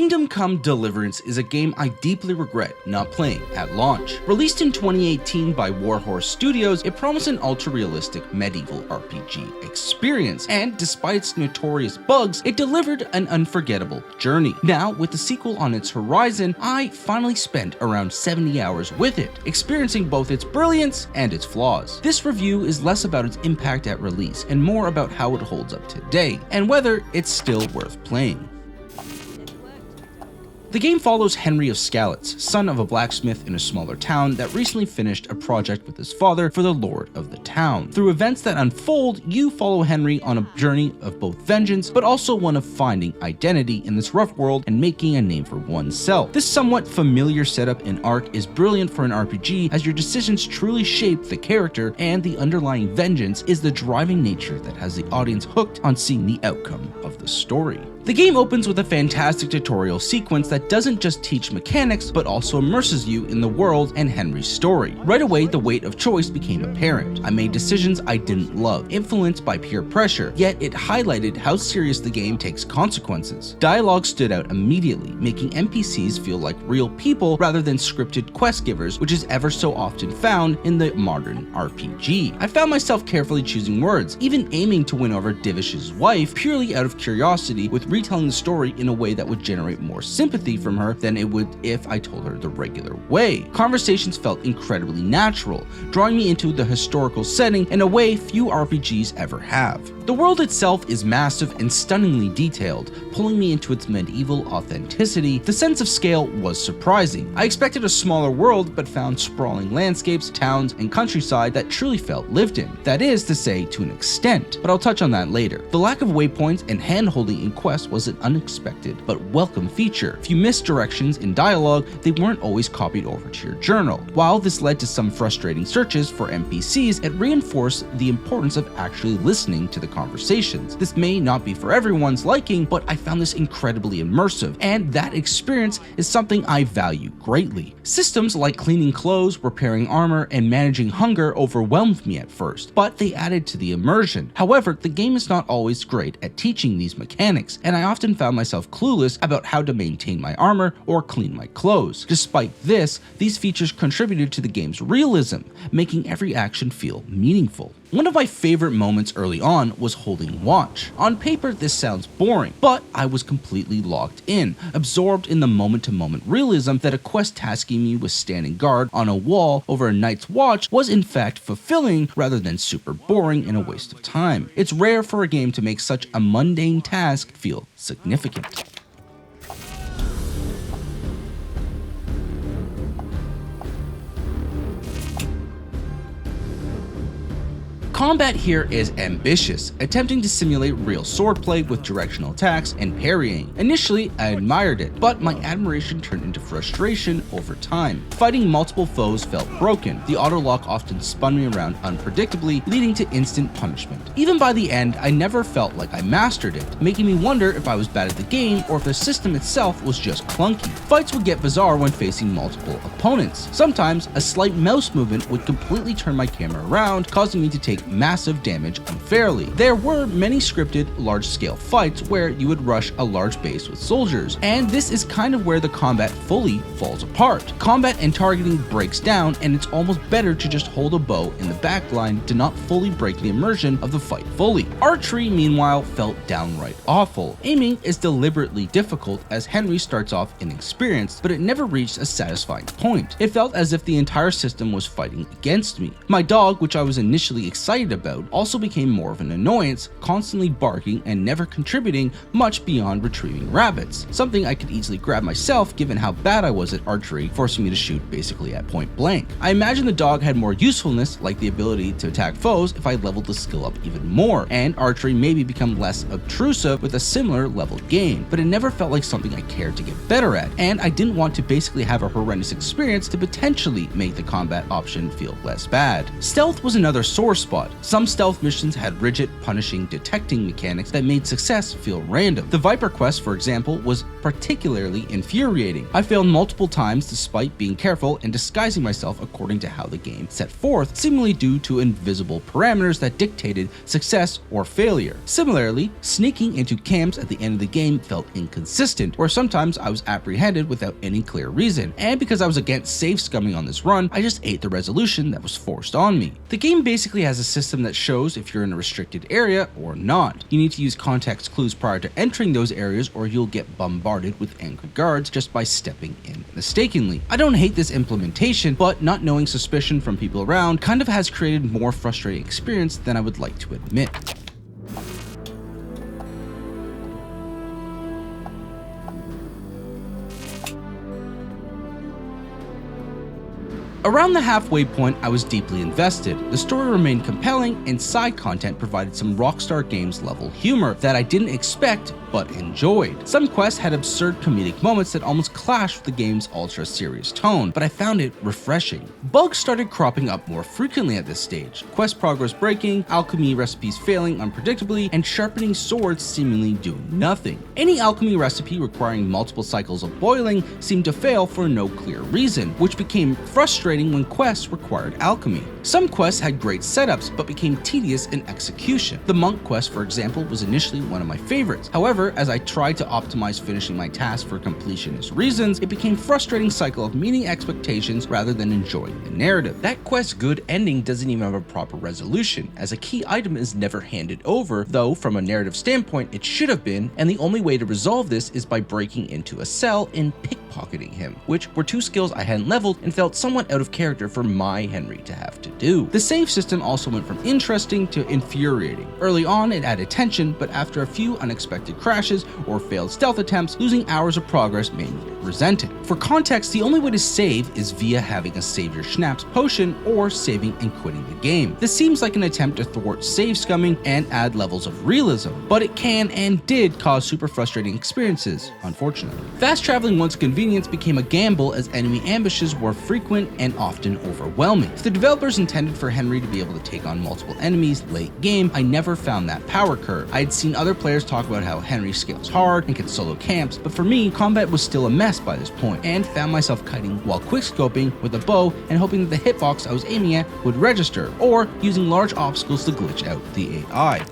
Kingdom Come Deliverance is a game I deeply regret not playing at launch. Released in 2018 by Warhorse Studios, it promised an ultra-realistic medieval RPG experience, and despite its notorious bugs, it delivered an unforgettable journey. Now, with the sequel on its horizon, I finally spent around 70 hours with it, experiencing both its brilliance and its flaws. This review is less about its impact at release and more about how it holds up today, and whether it's still worth playing. The game follows Henry of Skalitz, son of a blacksmith in a smaller town that recently finished a project with his father for the lord of the town. Through events that unfold, you follow Henry on a journey of both vengeance, but also one of finding identity in this rough world and making a name for oneself. This somewhat familiar setup and arc is brilliant for an RPG, as your decisions truly shape the character, and the underlying vengeance is the driving nature that has the audience hooked on seeing the outcome of the story. The game opens with a fantastic tutorial sequence that doesn't just teach mechanics, but also immerses you in the world and Henry's story. Right away, the weight of choice became apparent. I made decisions I didn't love, influenced by peer pressure, yet it highlighted how serious the game takes consequences. Dialogue stood out immediately, making NPCs feel like real people rather than scripted quest givers, which is ever so often found in the modern RPG. I found myself carefully choosing words, even aiming to win over Divish's wife, purely out of curiosity, with retelling the story in a way that would generate more sympathy from her than it would if I told her the regular way. Conversations felt incredibly natural, drawing me into the historical setting in a way few RPGs ever have. The world itself is massive and stunningly detailed, pulling me into its medieval authenticity. The sense of scale was surprising. I expected a smaller world, but found sprawling landscapes, towns, and countryside that truly felt lived in. That is to say, to an extent, but I'll touch on that later. The lack of waypoints and hand-holding in quests was an unexpected but welcome feature. If you missed directions in dialogue, they weren't always copied over to your journal. While this led to some frustrating searches for NPCs, it reinforced the importance of actually listening to the conversations. This may not be for everyone's liking, but I found this incredibly immersive, and that experience is something I value greatly. Systems like cleaning clothes, repairing armor, and managing hunger overwhelmed me at first, but they added to the immersion. However, the game is not always great at teaching these mechanics, and I often found myself clueless about how to maintain my armor or clean my clothes. Despite this, these features contributed to the game's realism, making every action feel meaningful. One of my favorite moments early on was holding watch. On paper, this sounds boring, but I was completely locked in, absorbed in the moment-to-moment realism that a quest tasking me with standing guard on a wall over a night's watch was in fact fulfilling rather than super boring and a waste of time. It's rare for a game to make such a mundane task feel significant. Combat here is ambitious, attempting to simulate real swordplay with directional attacks and parrying. Initially, I admired it, but my admiration turned into frustration over time. Fighting multiple foes felt broken. The autolock often spun me around unpredictably, leading to instant punishment. Even by the end, I never felt like I mastered it, making me wonder if I was bad at the game or if the system itself was just clunky. Fights would get bizarre when facing multiple opponents. Sometimes, a slight mouse movement would completely turn my camera around, causing me to take massive damage unfairly. There were many scripted large-scale fights where you would rush a large base with soldiers, and this is kind of where the combat fully falls apart. Combat and targeting breaks down, and it's almost better to just hold a bow in the backline to not fully break the immersion of the fight fully. Archery, meanwhile, felt downright awful. Aiming is deliberately difficult as Henry starts off inexperienced, but it never reached a satisfying point. It felt as if the entire system was fighting against me. My dog, which I was initially excited about, also became more of an annoyance, constantly barking and never contributing much beyond retrieving rabbits, something I could easily grab myself given how bad I was at archery, forcing me to shoot basically at point blank. I imagine the dog had more usefulness, like the ability to attack foes, if I leveled the skill up even more, and archery maybe become less obtrusive with a similar level game, but it never felt like something I cared to get better at, and I didn't want to basically have a horrendous experience to potentially make the combat option feel less bad. Stealth was another sore spot, flawed. Some stealth missions had rigid, punishing, detecting mechanics that made success feel random. The Viper quest, for example, was particularly infuriating. I failed multiple times despite being careful and disguising myself according to how the game set forth, seemingly due to invisible parameters that dictated success or failure. Similarly, sneaking into camps at the end of the game felt inconsistent, where sometimes I was apprehended without any clear reason, and because I was against safe scumming on this run, I just ate the resolution that was forced on me. The game basically has a system that shows if you're in a restricted area or not. You need to use context clues prior to entering those areas or you'll get bombarded with angry guards just by stepping in mistakenly. I don't hate this implementation, but not knowing suspicion from people around kind of has created more frustrating experience than I would like to admit. Around the halfway point, I was deeply invested. The story remained compelling, and side content provided some Rockstar Games level humor that I didn't expect but enjoyed. Some quests had absurd comedic moments that almost clashed with the game's ultra serious tone, but I found it refreshing. Bugs started cropping up more frequently at this stage, quest progress breaking, alchemy recipes failing unpredictably, and sharpening swords seemingly doing nothing. Any alchemy recipe requiring multiple cycles of boiling seemed to fail for no clear reason, which became frustrating when quests required alchemy. Some quests had great setups but became tedious in execution. The monk quest, for example, was initially one of my favorites. However, as I tried to optimize finishing my task for completionist reasons, it became a frustrating cycle of meeting expectations rather than enjoying the narrative. That quest's good ending doesn't even have a proper resolution, as a key item is never handed over, though from a narrative standpoint it should have been, and the only way to resolve this is by breaking into a cell and pickpocketing him, which were two skills I hadn't leveled and felt somewhat out of character for my Henry to have to do. The save system also went from interesting to infuriating. Early on it added tension, but after a few unexpected crashes or failed stealth attempts, losing hours of progress made me resent it. For context, the only way to save is via having a save your schnapps potion or saving and quitting the game. This seems like an attempt to thwart save scumming and add levels of realism, but it can and did cause super frustrating experiences, unfortunately. Fast traveling once convenience became a gamble as enemy ambushes were frequent and often overwhelming. If the developers intended for Henry to be able to take on multiple enemies late game, I never found that power curve. I had seen other players talk about how Henry scales hard and can solo camps, but for me, combat was still a mess by this point, and found myself kiting while quickscoping with a bow and hoping that the hitbox I was aiming at would register, or using large obstacles to glitch out the AI.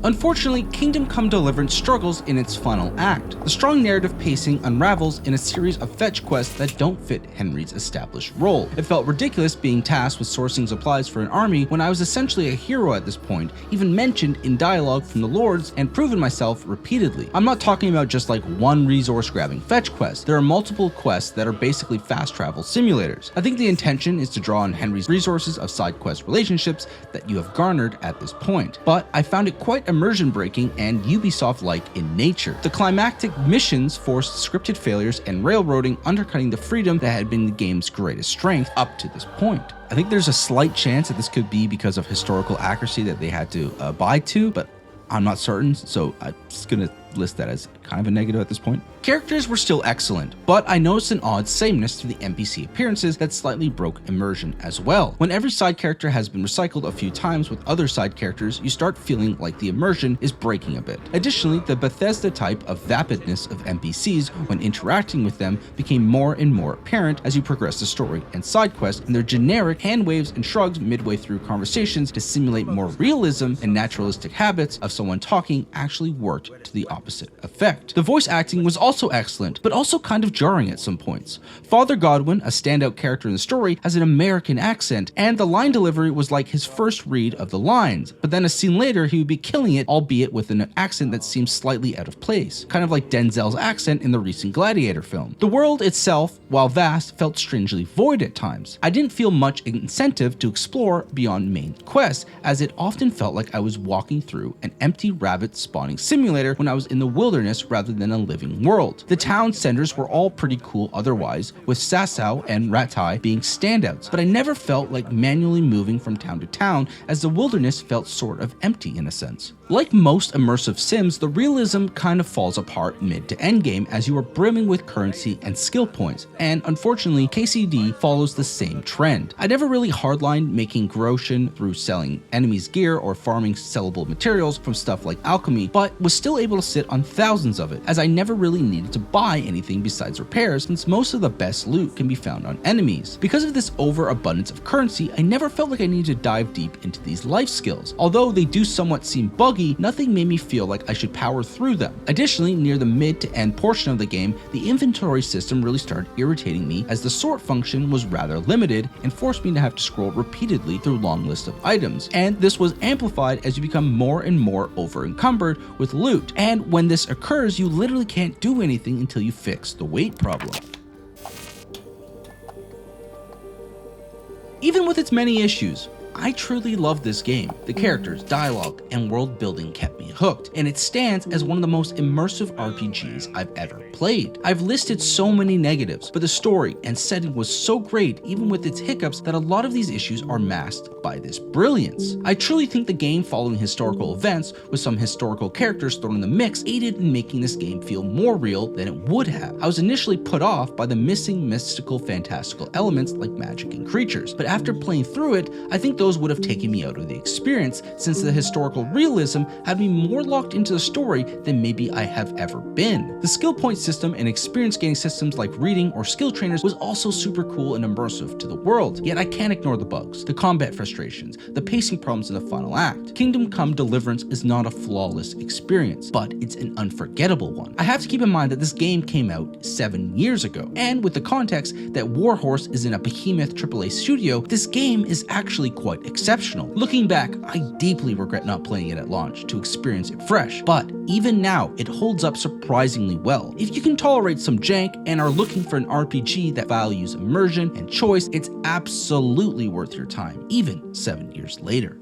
Unfortunately, Kingdom Come Deliverance struggles in its final act. The strong narrative pacing unravels in a series of fetch quests that don't fit Henry's established role. It felt ridiculous being tasked with sourcing supplies for an army when I was essentially a hero at this point, even mentioned in dialogue from the lords and proven myself repeatedly. I'm not talking about just like one resource grabbing fetch quest. There are multiple quests that are basically fast travel simulators. I think the intention is to draw on Henry's resources of side quest relationships that you have garnered at this point, but I found it quite immersion breaking and Ubisoft-like in nature. The climactic missions forced scripted failures and railroading, undercutting the freedom that had been the game's greatest strength up to this point. I think there's a slight chance that this could be because of historical accuracy that they had to abide to, but I'm not certain, so I'm just gonna list that as kind of a negative at this point. Characters were still excellent, but I noticed an odd sameness to the NPC appearances that slightly broke immersion as well. When every side character has been recycled a few times with other side characters, you start feeling like the immersion is breaking a bit. Additionally, the Bethesda type of vapidness of NPCs when interacting with them became more and more apparent as you progress the story and side quests, and their generic hand waves and shrugs midway through conversations to simulate more realism and naturalistic habits of someone talking actually worked to the opposite effect. The voice acting was also excellent, but also kind of jarring at some points. Father Godwin, a standout character in the story, has an American accent, and the line delivery was like his first read of the lines, but then a scene later he would be killing it, albeit with an accent that seems slightly out of place, kind of like Denzel's accent in the recent Gladiator film. The world itself, while vast, felt strangely void at times. I didn't feel much incentive to explore beyond main quests, as it often felt like I was walking through an empty rabbit spawning simulator better when I was in the wilderness rather than a living world. The town centers were all pretty cool otherwise, with Sasau and Ratai being standouts, but I never felt like manually moving from town to town, as the wilderness felt sort of empty in a sense. Like most immersive sims, the realism kind of falls apart mid to endgame as you are brimming with currency and skill points, and unfortunately KCD follows the same trend. I never really hardlined making groschen through selling enemies gear or farming sellable materials from stuff like alchemy, but was still able to sit on thousands of it, as I never really needed to buy anything besides repairs, since most of the best loot can be found on enemies. Because of this overabundance of currency, I never felt like I needed to dive deep into these life skills. Although they do somewhat seem buggy, nothing made me feel like I should power through them. Additionally, near the mid to end portion of the game, the inventory system really started irritating me, as the sort function was rather limited and forced me to have to scroll repeatedly through long lists of items, and this was amplified as you become more and more over encumbered with loot, and when this occurs you literally can't do anything until you fix the weight problem. Even with its many issues, I truly love this game. The characters, dialogue, and world building kept me hooked, and it stands as one of the most immersive RPGs I've ever played. I've listed so many negatives, but the story and setting was so great even with its hiccups that a lot of these issues are masked by this brilliance. I truly think the game following historical events with some historical characters thrown in the mix aided in making this game feel more real than it would have. I was initially put off by the missing mystical fantastical elements like magic and creatures, but after playing through it, I think those would have taken me out of the experience, since the historical realism had me more locked into the story than maybe I have ever been. The skill point system and experience gaining systems like reading or skill trainers was also super cool and immersive to the world, yet I can't ignore the bugs, the combat frustrations, the pacing problems in the final act. Kingdom Come Deliverance is not a flawless experience, but it's an unforgettable one. I have to keep in mind that this game came out 7 years ago, and with the context that Warhorse is in a behemoth AAA studio, this game is actually quite exceptional. Looking back, I deeply regret not playing it at launch to experience it fresh, but even now, it holds up surprisingly well. If you can tolerate some jank and are looking for an RPG that values immersion and choice, it's absolutely worth your time, even 7 years later.